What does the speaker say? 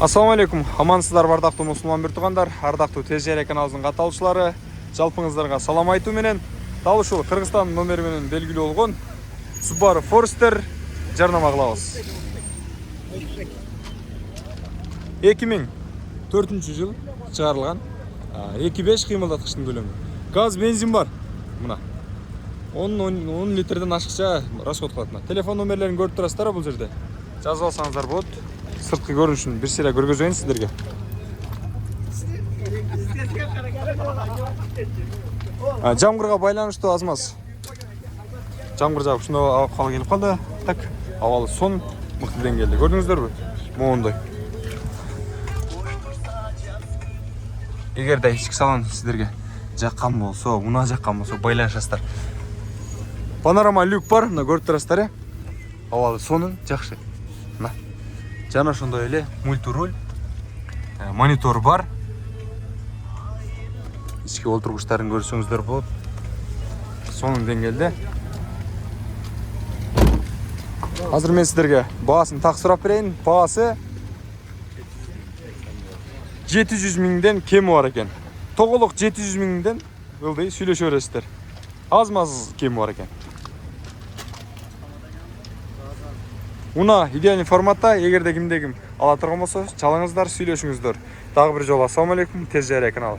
Ассаламу алейкум, амансыздар бардактуу мусулман бир туугандар, ардактуу Тез Жайра каналыбыздын катталуучулары, жалпыңыздарга салам айтуу менен дал ушул Кыргызстан номери менен белгилүү болгон Subaru Forester жарнама кылабыз. 2004 жыл чыгарылган 2.5 кыймылдаткычтын көлөмү. Газ, бензин бар. Мына 10 литрден ашыкча расход кылат. Телефон номерлерин көрүп турасыздар бул жерде. Жазып алсаңыздар болот. Сырткы көрүнүшүн бир сыйра көргөзөйүн сиздерге. Жамгырга байланыштуу аз маз. Жамгыр жаап ушундай абал келип калды. Так, абалы сон мыкты деңгээлде. Көрдүңүздөрбү? Моундай. Эгерде ички салон сиздерге жаккан болсо, мына жаккан болсо байланышасыздар. Панорама люк бар, мына көрүп турасыздар. Абалы сонун жакшы. Мына. Жана ошондой эле мультируль, монитор бар. Ички олтургучтарын көрсөңүздөр болот. Сонун деңгээлде. Азыр мен сиздерге баасын так сурап берейин. Баасы 700 миңден кеми бар экен. Тоголук 700 миңден ылдый сүйлөшө бересиздер. Аз-маз кеми бар экен. Уна идеальный форматта, эгерде кимде ким ала турган болсо, чалыңыздар, сүйлөшүңүздөр. Дагы бир жолу ассаламу алейкум, Тез Жайра каналы.